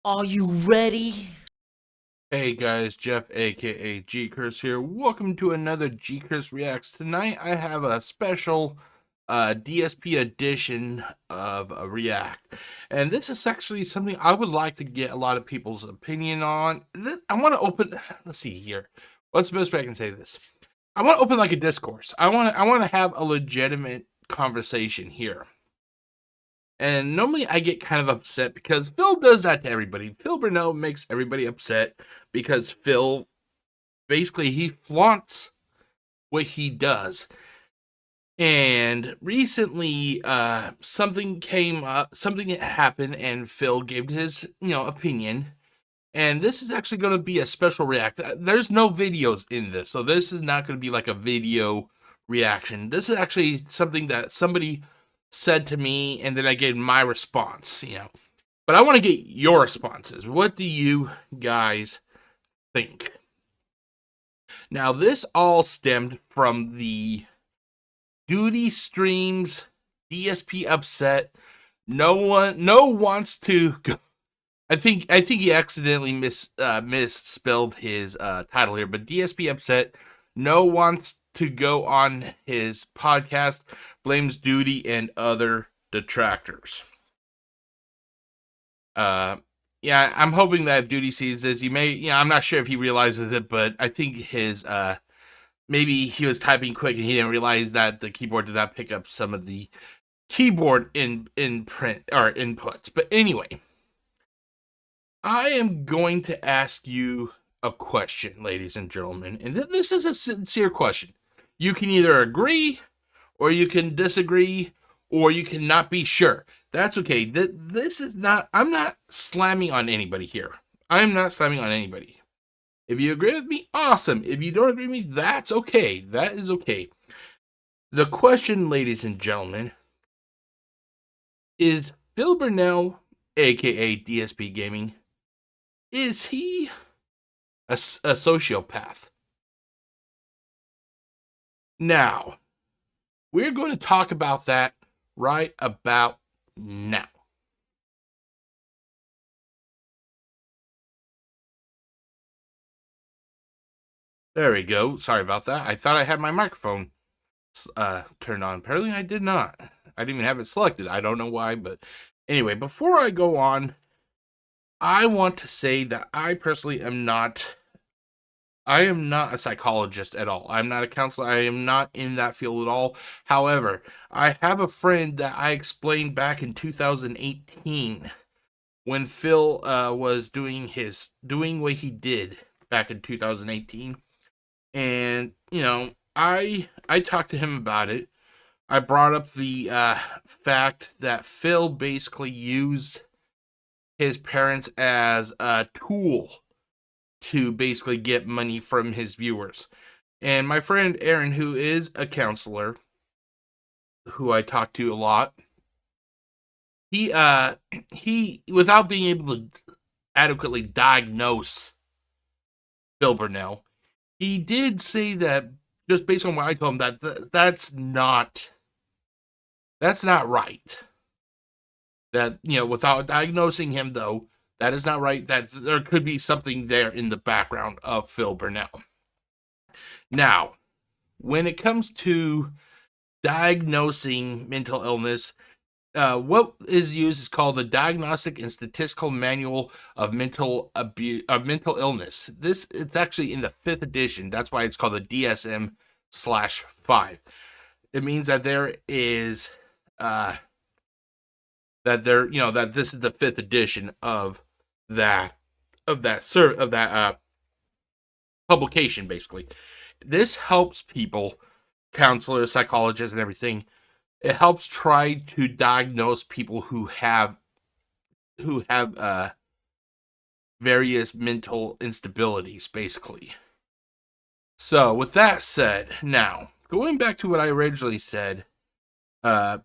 Are you ready? Hey guys, Jeff aka GCurse here. Welcome to another GCurse Reacts. Tonight I have a special DSP edition of a React. And this is actually something I would like to get a lot of people's opinion on. I want to open, let's see here. What's the best way I can say this? I want to open like a discourse. I want to have a legitimate conversation here. And normally I get kind of upset because Phil does that to everybody. Phil Burnell makes everybody upset because Phil basically he flaunts what he does. And recently something came up, something happened and Phil gave his, opinion. And this is actually going to be a special react. There's no videos in this, so this is not going to be like a video reaction. This is actually something that somebody said to me, and then I gave my response. But I want to get your responses. What do you guys think? Now, this all stemmed from the Duty Streams DSP upset. No wants to go. I think he accidentally misspelled his title here, but DSP upset. No wants to go on his podcast, blames Duty and other detractors. Yeah, I'm hoping that if Duty sees this, I'm not sure if he realizes it, but I think his maybe he was typing quick and he didn't realize that the keyboard did not pick up some of the keyboard in print or inputs. But anyway, I am going to ask you a question, ladies and gentlemen, and this is a sincere question. You can either agree, or you can disagree, or you cannot be sure. That's okay. This is not, I'm not slamming on anybody here. I'm not slamming on anybody. If you agree with me, awesome. If you don't agree with me, that's okay. That is okay. The question, ladies and gentlemen, is Phil Burnell, aka DSPGaming, is he a sociopath? Now, we're going to talk about that right about now. There we go. Sorry about that. I thought I had my microphone turned on. Apparently, I did not. I didn't even have it selected. I don't know why, but anyway, before I go on, I want to say that I personally am not. I am not a psychologist at all. I'm not a counselor. I am not in that field at all. However, I have a friend that I explained back in 2018 when Phil was doing what he did back in 2018, and I talked to him about it. I brought up the fact that Phil basically used his parents as a tool to basically get money from his viewers. And my friend Aaron, who is a counselor, who I talk to a lot, he without being able to adequately diagnose Phil Burnell, he did say that just based on what I told him that's not right. That without diagnosing him though, that is not right. That there could be something there in the background of Phil Burnell. Now, when it comes to diagnosing mental illness, what is used is called the Diagnostic and Statistical Manual of mental illness. It's actually in the 5th edition. That's why it's called the DSM/5. It means that there is that this is the 5th edition of that publication. Basically, this helps people, counselors, psychologists, and everything. It helps try to diagnose people who have various mental instabilities, basically. So, with that said, now going back to what I originally said, uh,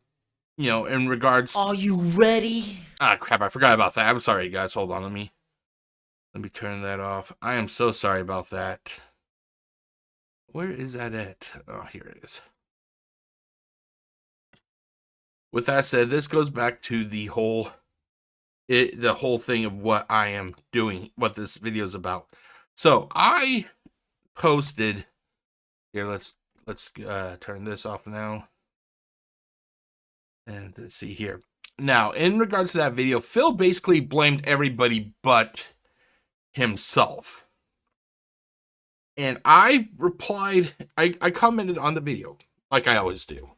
in regards. Are you ready? Ah, crap! I forgot about that. I'm sorry, guys. Hold on. Let me turn that off. I am so sorry about that. Where is that at? Oh, here it is. With that said, this goes back to the whole the whole thing of what I am doing, what this video is about. So I posted here. Let's turn this off now, and let's see here. Now, in regards to that video, Phil basically blamed everybody but himself. And I replied, I commented on the video, like I always do.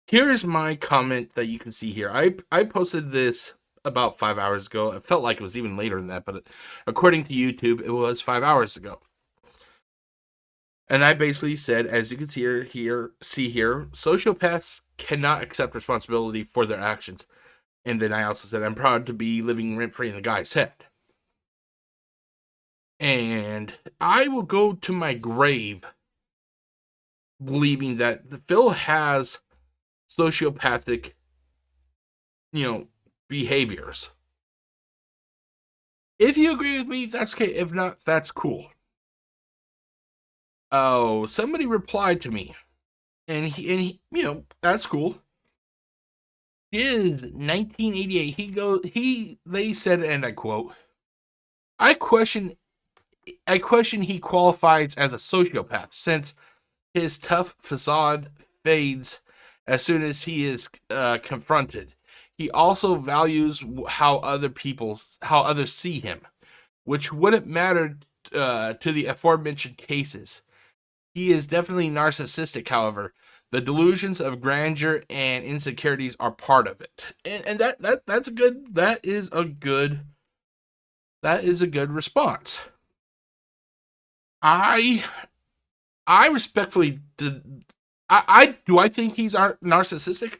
Here is my comment that you can see here. I posted this about 5 hours ago. It felt like it was even later than that, but according to YouTube, it was 5 hours ago. And I basically said, as you can see here, sociopaths cannot accept responsibility for their actions. And then I also said, I'm proud to be living rent-free in the guy's head. And I will go to my grave believing that Phil has sociopathic, behaviors. If you agree with me, that's okay. If not, that's cool. Oh, somebody replied to me, and he that's cool. His 1988, they said, and I quote, I question he qualifies as a sociopath since his tough facade fades as soon as he is confronted. He also values how others see him, which wouldn't matter to the aforementioned cases. He is definitely narcissistic, however. The delusions of grandeur and insecurities are part of it. And that's a good response. I respectfully do I think he's narcissistic?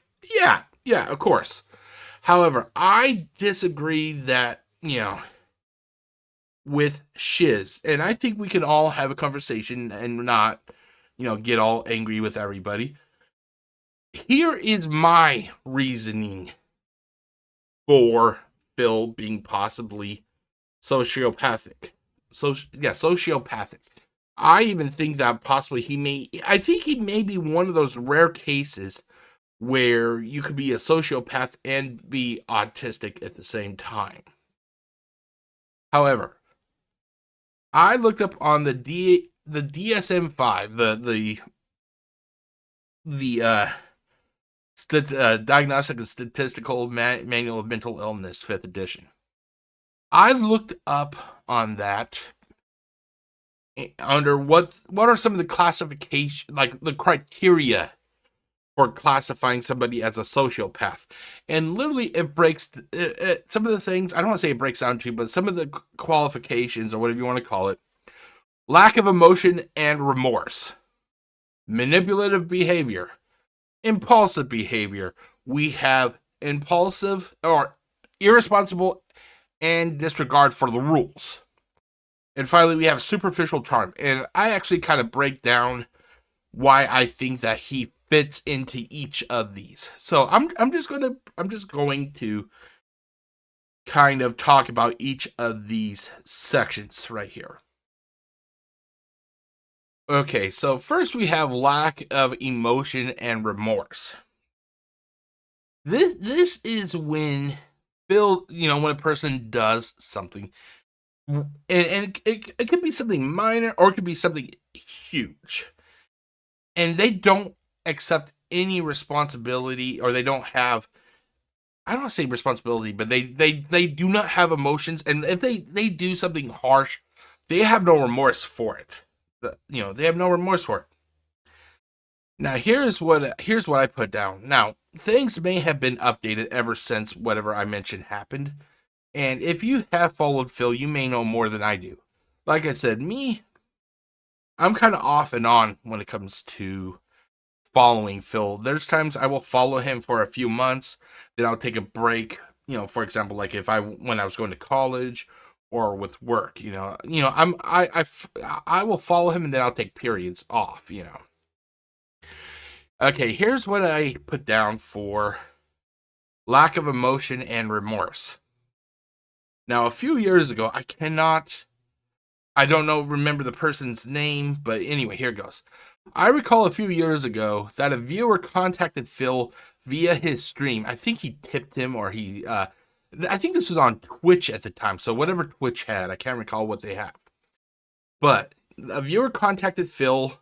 Yeah, of course. However, I disagree that, with shiz. And I think we can all have a conversation and not, get all angry with everybody. Here is my reasoning for Phil being possibly sociopathic. Sociopathic. I even think that possibly he may be one of those rare cases where you could be a sociopath and be autistic at the same time. However, I looked up on the DSM-5, the Diagnostic and Statistical Manual of Mental Illness, 5th edition. I looked up on that under what are some of the classification, like the criteria for classifying somebody as a sociopath. And literally it breaks some of the things, I don't want to say it breaks down to, but some of the qualifications, or whatever you want to call it: lack of emotion and remorse, manipulative behavior, impulsive behavior. We have impulsive or irresponsible and disregard for the rules. And finally, we have superficial charm. And I actually kind of break down why I think that he fits into each of these. So I'm just going to kind of talk about each of these sections right here. Okay, so first we have lack of emotion and remorse. This is when when a person does something, and it could be something minor or it could be something huge, and they don't accept any responsibility, or they don't have, I don't want to say responsibility, but they do not have emotions, and if they do something harsh, they have no remorse for it. They have no remorse for it. Now, here's what I put down. Now, things may have been updated ever since whatever I mentioned happened. And if you have followed Phil, you may know more than I do. Like I said, I'm kind of off and on when it comes to following Phil. There's times I will follow him for a few months, then I'll take a break. For example, like when I was going to college or with work, I will follow him and then I'll take periods off, Okay, here's what I put down for lack of emotion and remorse. Now, a few years ago, I don't remember the person's name, but anyway, here goes. I recall a few years ago that a viewer contacted Phil via his stream. I think he tipped him, or I think this was on Twitch at the time. So whatever Twitch had, I can't recall what they have. But a viewer contacted Phil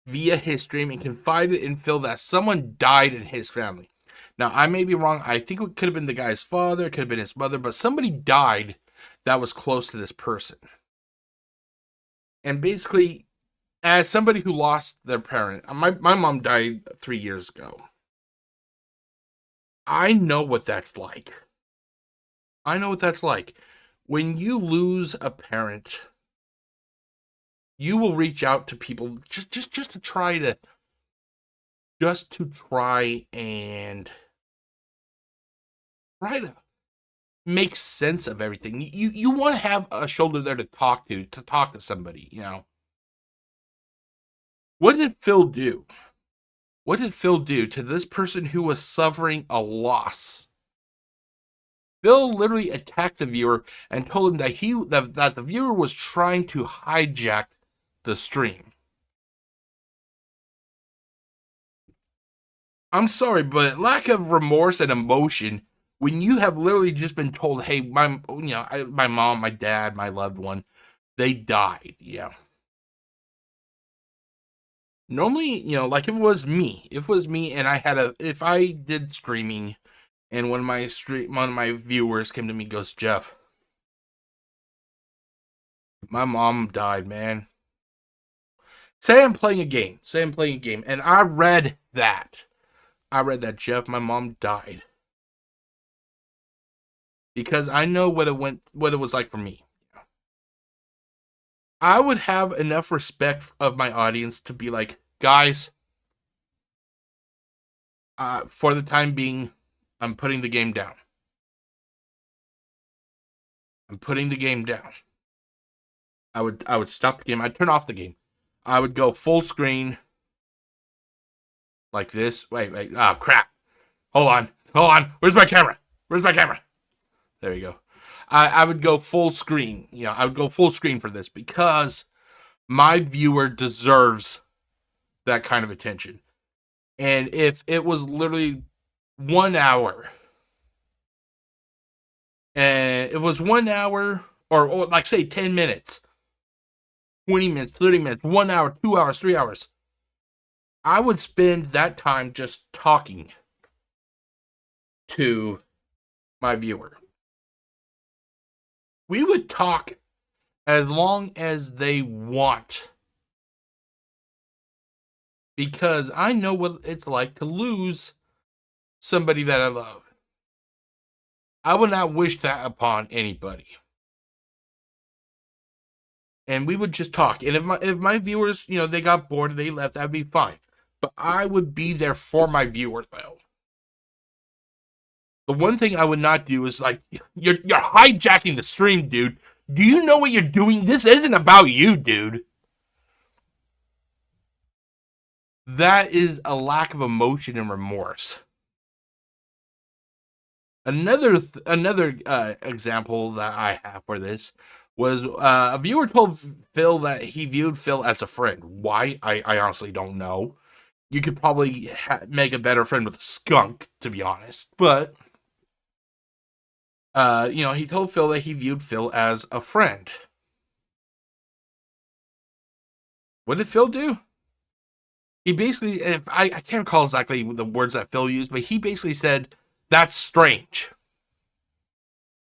via his stream and confided in Phil that someone died in his family. Now, I may be wrong. I think it could have been the guy's father, it could have been his mother, but somebody died that was close to this person. And basically, as somebody who lost their parent, my mom died 3 years ago. I know what that's like. I know what that's like. When you lose a parent, you will reach out to people just to try to and try to make sense of everything. You want to have a shoulder there to talk to somebody, you know. What did Phil do? What did Phil do to this person who was suffering a loss? Phil literally attacked the viewer and told him that the viewer was trying to hijack the stream. I'm sorry, but lack of remorse and emotion when you have literally just been told, "Hey, my mom, my dad, my loved one, they died." Yeah. Normally, like if it was me, and if I did streaming, and one of my viewers came to me and goes, "Jeff, my mom died, man." Say I'm playing a game, and I read that, Jeff, my mom died, because I know what it was like for me. I would have enough respect of my audience to be like, guys, for the time being, I'm putting the game down. I would stop the game. I'd turn off the game. I would go full screen like this. Wait. Oh, crap. Hold on. Where's my camera? There you go. I would go full screen. I would go full screen for this because my viewer deserves that kind of attention. And if it was literally 1 hour, and it was 1 hour, or like say 10 minutes, 20 minutes, 30 minutes, 1 hour, 2 hours, 3 hours, I would spend that time just talking to my viewer. We would talk as long as they want, because I know what it's like to lose somebody that I love. I would not wish that upon anybody. And we would just talk. And if my viewers, they got bored and they left, that'd be fine. But I would be there for my viewer, though. The one thing I would not do is like, you're hijacking the stream, dude. Do you know what you're doing? This isn't about you, dude. That is a lack of emotion and remorse. Another example that I have for this was a viewer told Phil that he viewed Phil as a friend. Why? I honestly don't know. You could probably make a better friend with a skunk, to be honest. But, he told Phil that he viewed Phil as a friend. What did Phil do? He basically, I can't recall exactly the words that Phil used, but he basically said, "That's strange.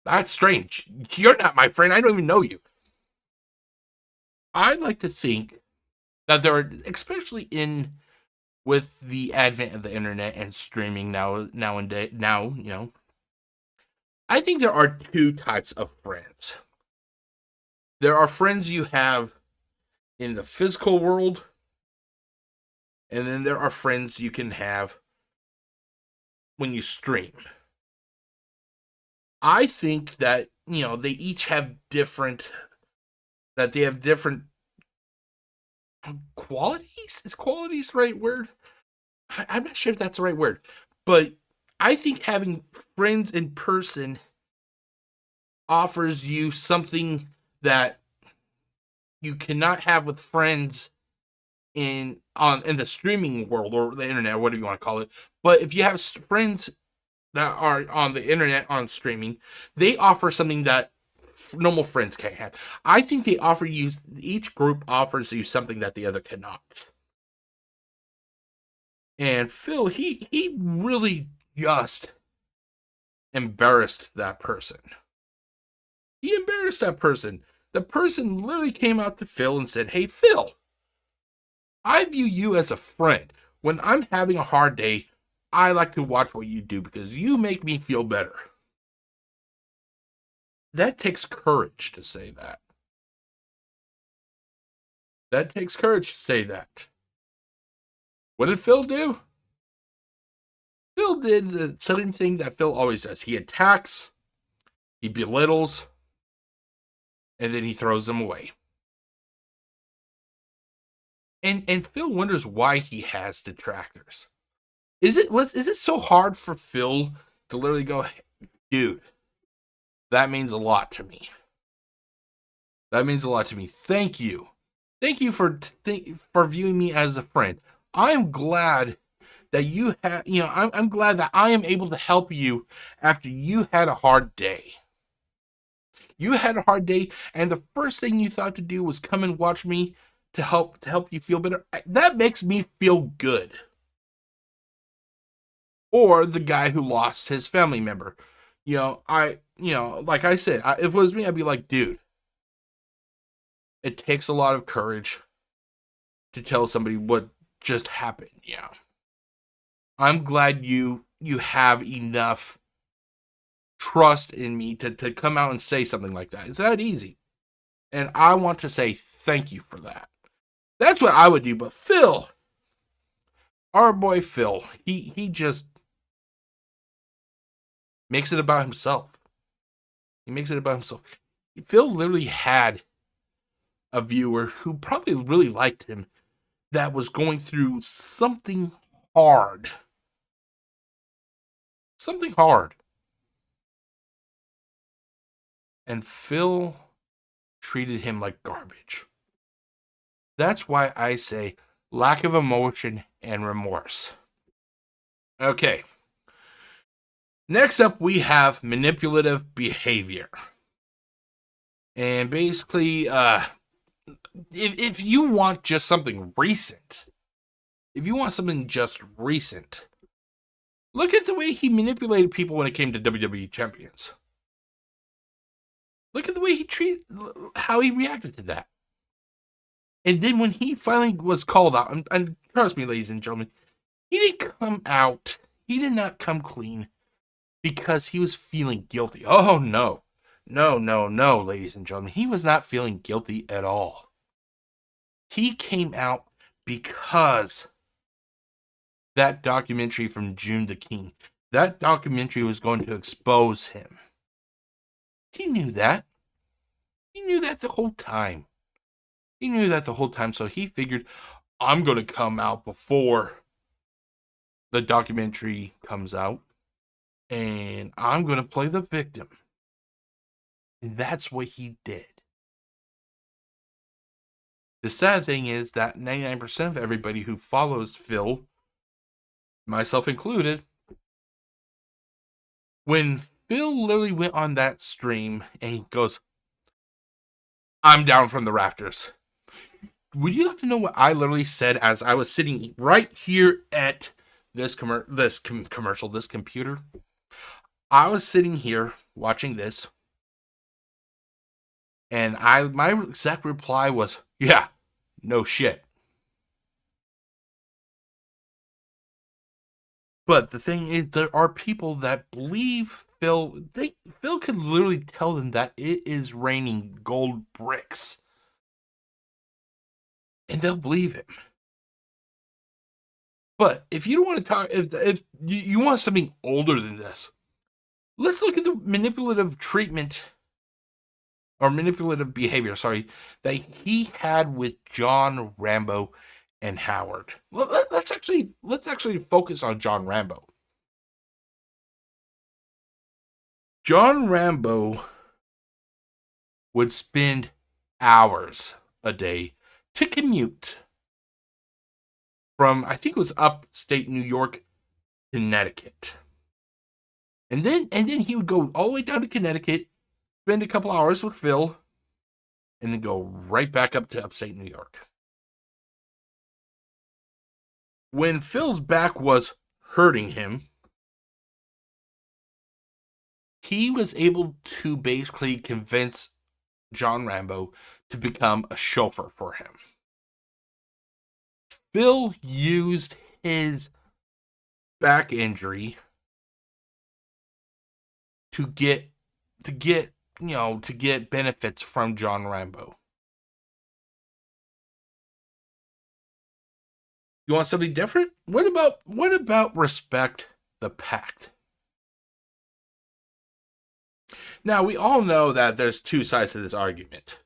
That's strange. You're not my friend. I don't even know you." I'd like to think that there are, especially with the advent of the internet and streaming now, I think there are two types of friends. There are friends you have in the physical world, and then there are friends you can have when you stream. I think that, they each have different qualities. Is qualities the right word? I'm not sure if that's the right word. But I think having friends in person offers you something that you cannot have with friends in the streaming world or the internet, or whatever you want to call it. But if you have friends that are on the internet on streaming, they offer something that normal friends can't have. I think they offer you, each group offers you something that the other cannot. And Phil, he really just embarrassed that person. He embarrassed that person. The person literally came out to Phil and said, "Hey, Phil, I view you as a friend. When I'm having a hard day, I like to watch what you do because you make me feel better." That takes courage to say that. That takes courage to say that. What did Phil do? Phil did the same thing that Phil always does. He attacks, he belittles, and then he throws them away. And Phil wonders why he has detractors. Is it so hard for Phil to literally go, "Hey, dude, that means a lot to me. That means a lot to me. Thank you. Thank you for viewing me as a friend. I'm glad that you have, I'm glad that I am able to help you after you had a hard day. You had a hard day, and the first thing you thought to do was come and watch me to help you feel better. That makes me feel good." Or the guy who lost his family member. Like I said, if it was me, I'd be like, "Dude, it takes a lot of courage to tell somebody what just happened." Yeah. I'm glad you have enough trust in me to come out and say something like that. It's that easy. And I want to say thank you for that. That's what I would do. But Phil, our boy Phil, he just makes it about himself. He makes it about himself. Phil literally had a viewer who probably really liked him that was going through something hard. Something hard. And Phil treated him like garbage. That's why I say lack of emotion and remorse. Okay. Next up, we have manipulative behavior. And basically, if you want just something recent, if you want something just recent, look at the way he manipulated people when it came to WWE champions. Look at the way how he reacted to that. And then when he finally was called out, and trust me, ladies and gentlemen, he did not come clean because he was feeling guilty. Oh, no. No, ladies and gentlemen. He was not feeling guilty at all. He came out because that documentary from June the King, that documentary was going to expose him. He knew that. He knew that the whole time. So he figured, I'm going to come out before the documentary comes out, and I'm going to play the victim. And that's what he did. The sad thing is that 99% of everybody who follows Phil, myself included, when Phil literally went on that stream and he goes, "I'm down from the rafters." Would you like to know what I literally said as I was sitting right here at this computer? I was sitting here watching this, and my exact reply was, "Yeah, no shit." But the thing is, there are people that believe Phil. Phil could literally tell them that it is raining gold bricks, and they'll believe him. But if you don't want to talk, if you want something older than this, let's look at the manipulative treatment or manipulative behavior, that he had with John Rambo and Howard. Let's actually focus on John Rambo. John Rambo would spend hours a day to commute from, I think it was upstate New York, Connecticut. And then he would go all the way down to Connecticut, spend a couple hours with Phil, and then go right back up to upstate New York. When Phil's back was hurting him, he was able to basically convince John Rambo to become a chauffeur for him. Phil used his back injury to get benefits from John Rambo. You want something different? What about respect the pact? Now, we all know that there's two sides to this argument.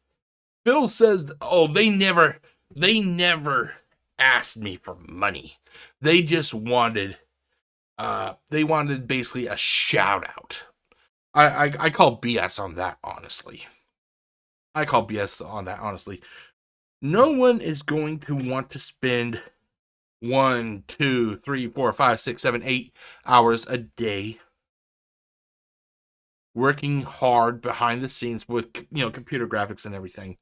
Phil says, "Oh, they never asked me for money. They just wanted basically a shout out." I call BS on that, honestly. No one is going to want to spend 1, 2, 3, 4, 5, 6, 7, 8 hours a day working hard behind the scenes with computer graphics and everything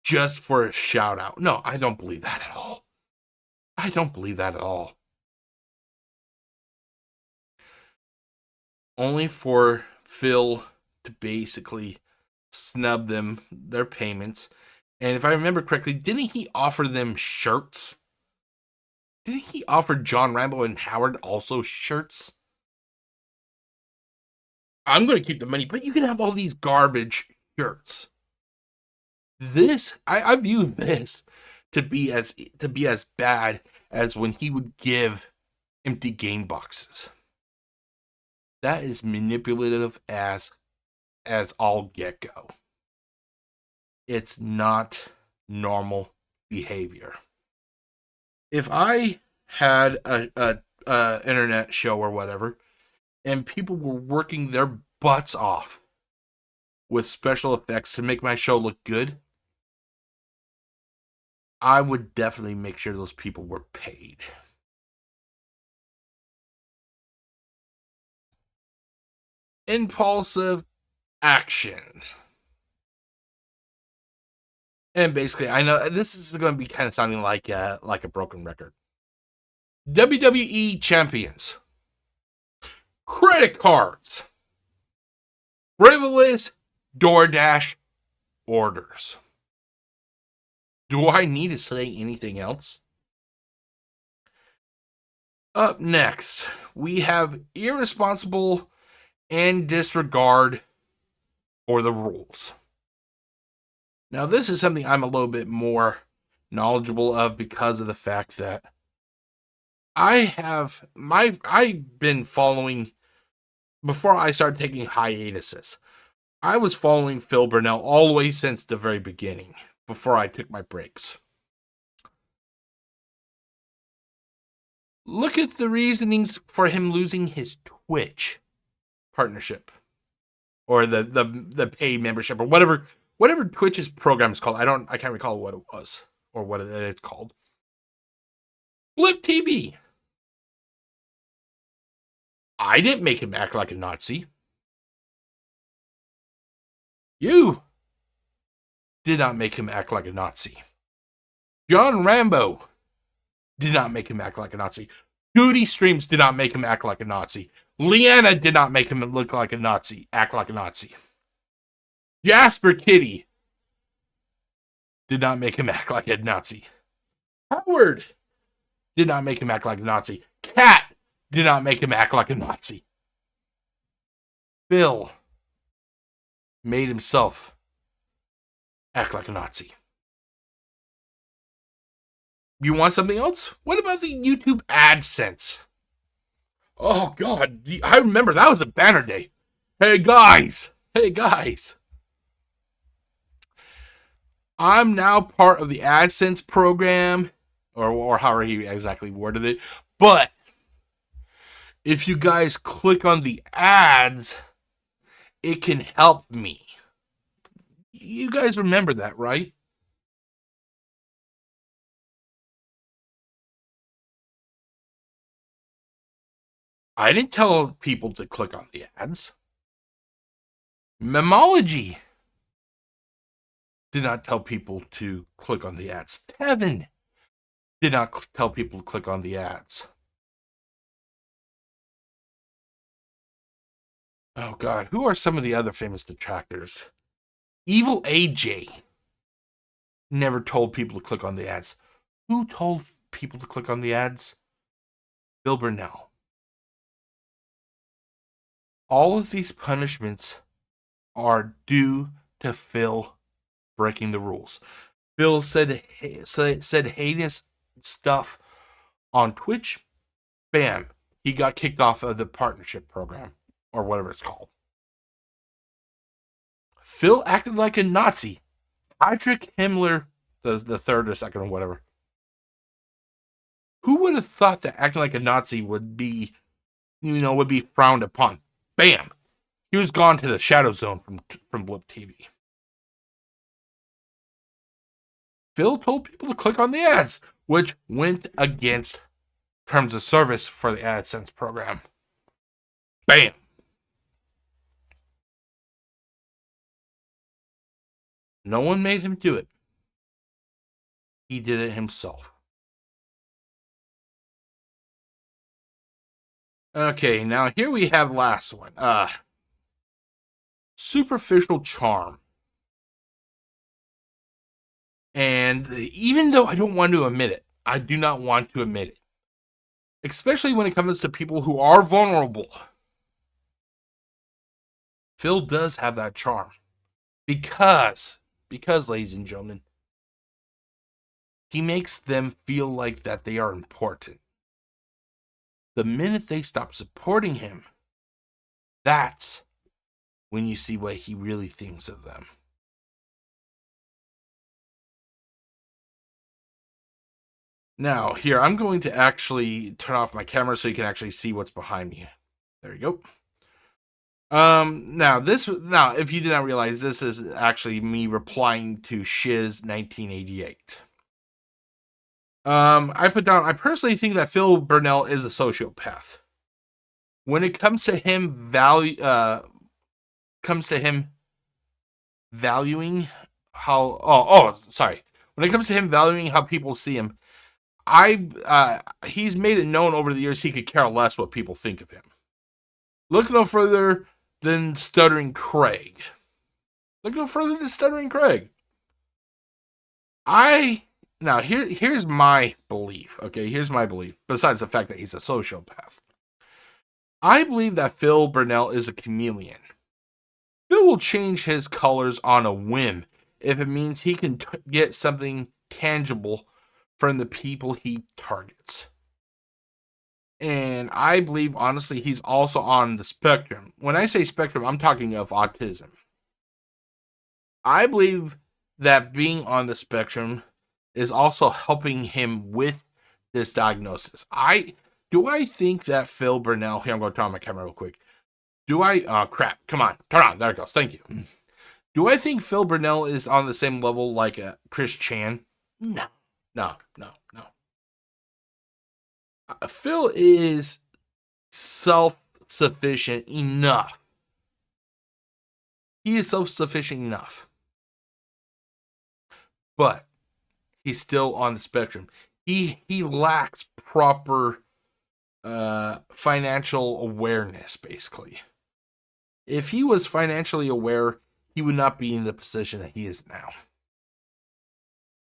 just for a shout out. No, I don't believe that at all. Only for Phil to basically snub them their payments. And if I remember correctly, didn't he offer them shirts? Didn't he offer John Rambo and Howard also shirts? I'm going to keep the money, but you can have all these garbage shirts. I view this to be as bad as when he would give empty game boxes. That is manipulative as all get go. It's not normal behavior. If I had a internet show or whatever, and people were working their butts off with special effects to make my show look good, I would definitely make sure those people were paid. Impulsive action. And basically, I know this is going to be kind of sounding like a broken record. WWE champions. Credit cards. Frivolous DoorDash orders. Do I need to say anything else? Up next, we have irresponsible and disregard for the rules. Now, this is something I'm a little bit more knowledgeable of because of the fact that I've been following, before I started taking hiatuses, I was following Phil Burnell all the way since the very beginning, before I took my breaks. Look at the reasonings for him losing his Twitch partnership, or the paid membership, or whatever Twitch's program is called. I can't recall what it was or what it's called. Flip TV. I didn't make him act like a Nazi. You did not make him act like a Nazi. John Rambo did not make him act like a Nazi. Duty Streams did not make him act like a Nazi. Leanna did not make him look like a Nazi, act like a Nazi. Jasper Kitty did not make him act like a Nazi. Howard did not make him act like a Nazi. Cat did not make him act like a Nazi. Phil made himself act like a Nazi. You want something else? What about the YouTube AdSense? Oh, God. I remember that was a banner day. Hey, guys. I'm now part of the AdSense program, or however he exactly worded it. But if you guys click on the ads, it can help me. You guys remember that, right? I didn't tell people to click on the ads. Memology did not tell people to click on the ads. Tevin did not tell people to click on the ads. Oh God, who are some of the other famous detractors? Evil AJ never told people to click on the ads. Who told people to click on the ads? Phil Burnell. All of these punishments are due to Phil breaking the rules. Phil said heinous stuff on Twitch. Bam. He got kicked off of the partnership program, or whatever it's called. Phil acted like a Nazi. Heinrich Himmler, the third or second or whatever. Who would have thought that acting like a Nazi would be frowned upon? Bam. He was gone to the shadow zone from Blip TV. Phil told people to click on the ads, which went against terms of service for the AdSense program. Bam. No one made him do it. He did it himself. Okay, now here we have last one. Superficial charm. And even though I don't want to admit it, I do not want to admit it. Especially when it comes to people who are vulnerable. Phil does have that charm. Because, ladies and gentlemen, he makes them feel like that they are important. The minute they stop supporting him, that's when you see what he really thinks of them. Now, here, I'm going to actually turn off my camera so you can actually see what's behind me. There you go. Now, if you did not realize, this is actually me replying to Shiz1988. I personally think that Phil Burnell is a sociopath. When it comes to him valuing how when it comes to him valuing how people see him, he's made it known over the years he could care less what people think of him. Look no further than Stuttering Craig. Now, here's my belief, okay? Here's my belief, besides the fact that he's a sociopath. I believe that Phil Burnell is a chameleon. Phil will change his colors on a whim if it means he can get something tangible from the people he targets. And I believe, honestly, he's also on the spectrum. When I say spectrum, I'm talking of autism. I believe that being on the spectrum is also helping him with this diagnosis. Do I think that Phil Burnell, here, I'm going to turn on my camera real quick. Crap, come on, turn on, there it goes, thank you. Do I think Phil Burnell is on the same level like Chris Chan? No. Phil is self-sufficient enough. He is self-sufficient enough. But he's still on the spectrum. He lacks proper financial awareness, basically. If he was financially aware, he would not be in the position that he is now.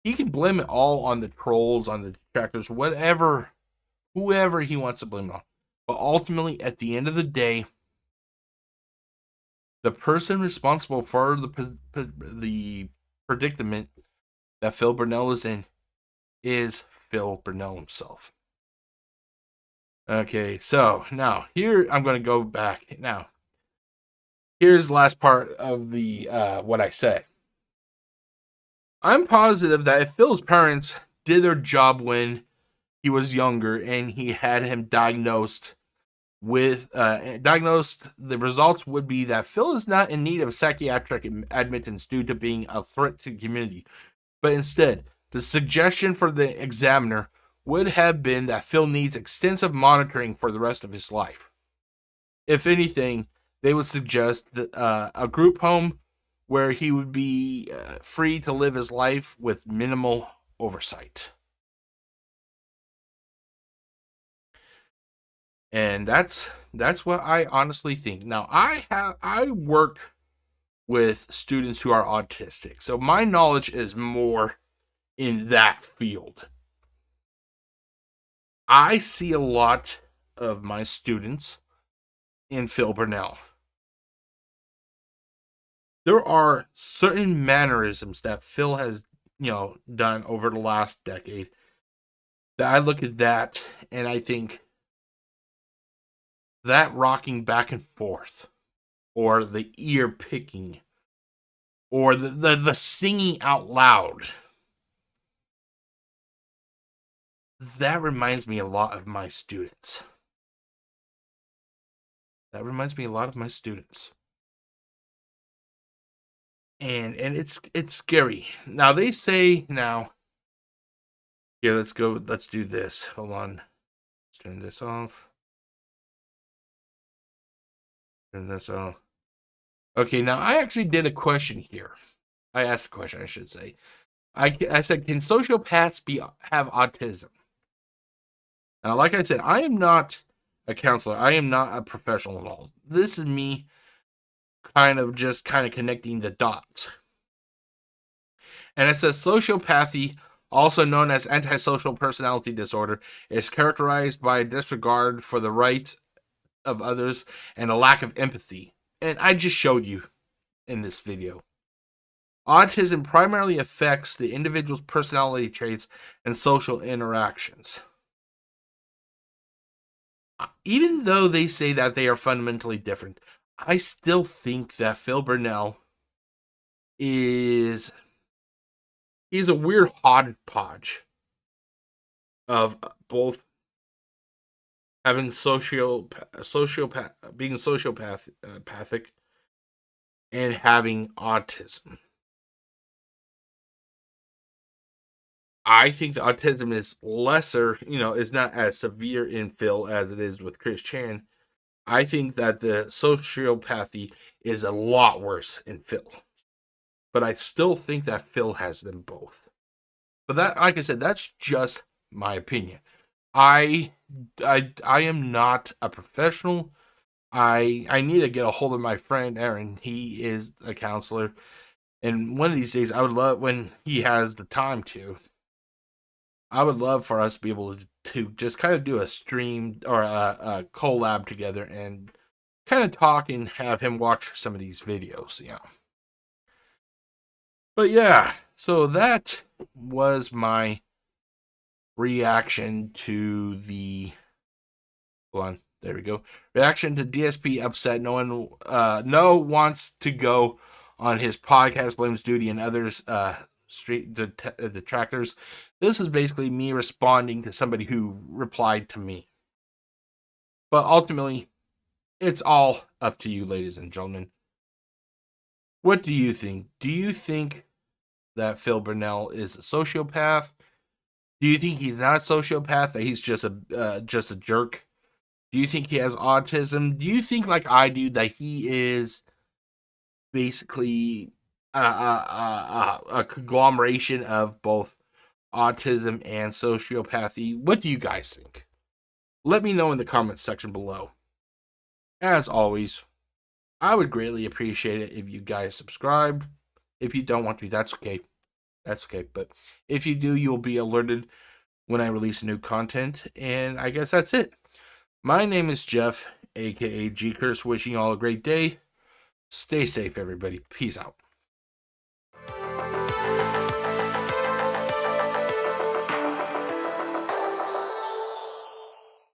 He can blame it all on the trolls, on the detractors, whoever he wants to blame it on. But ultimately, at the end of the day, the person responsible for the predicament that Phil Burnell is in is Phil Burnell himself. Okay, so now here I'm going to go back. Now, here's the last part of the what I said. I'm positive that if Phil's parents did their job when he was younger and he had him diagnosed, the results would be that Phil is not in need of psychiatric admittance due to being a threat to the community, but instead, the suggestion for the examiner would have been that Phil needs extensive monitoring for the rest of his life. If anything, they would suggest that, a group home where he would be free to live his life with minimal oversight. And that's what I honestly think. Now, I work with students who are autistic, so my knowledge is more in that field. I see a lot of my students in Phil Burnell. There are certain mannerisms that Phil has, done over the last decade that I look at that and I think that rocking back and forth, or the ear picking, or the singing out loud, that reminds me a lot of my students. That reminds me a lot of my students. And it's scary. Now they say now, yeah, let's do this. Hold on. Let's turn this off. Turn this off. Okay, now I actually did a question here. I asked a question, I should say. I said, can sociopaths have autism? Now, like I said, I am not a counselor. I am not a professional at all. This is me kind of connecting the dots. And it says sociopathy, also known as antisocial personality disorder, is characterized by a disregard for the rights of others and a lack of empathy. And I just showed you in this video. Autism primarily affects the individual's personality traits and social interactions. Even though they say that they are fundamentally different, I still think that Phil Burnell is a weird hodgepodge of both having being sociopathic and having autism. I think the autism is lesser, is not as severe in Phil as it is with Chris Chan. I think that the sociopathy is a lot worse in Phil. But I still think that Phil has them both. But that, like I said, that's just my opinion. I am not a professional. I need to get a hold of my friend Aaron. He is a counselor. And one of these days, I would love, when he has the time to, I would love for us to be able to just kind of do a stream or a collab together and kind of talk and have him watch some of these videos. Yeah. But yeah, so that was my reaction to the. Hold on, there we go. Reaction to DSP upset. No wants to go on his podcast, blames duty and others. Street detractors. This is basically me responding to somebody who replied to me. But ultimately, it's all up to you, ladies and gentlemen. What do you think? Do you think that Phil Burnell is a sociopath? Do you think he's not a sociopath, that he's just a jerk? Do you think he has autism? Do you think, like I do, that he is basically a conglomeration of both autism and sociopathy? What do you guys think? Let me know in the comments section below. As always, I would greatly appreciate it if you guys subscribe. If you don't want to, that's okay. That's okay. But if you do, you'll be alerted when I release new content. And I guess that's it. My name is Jeff, aka GCurse, wishing you all a great day. Stay safe, everybody. Peace out.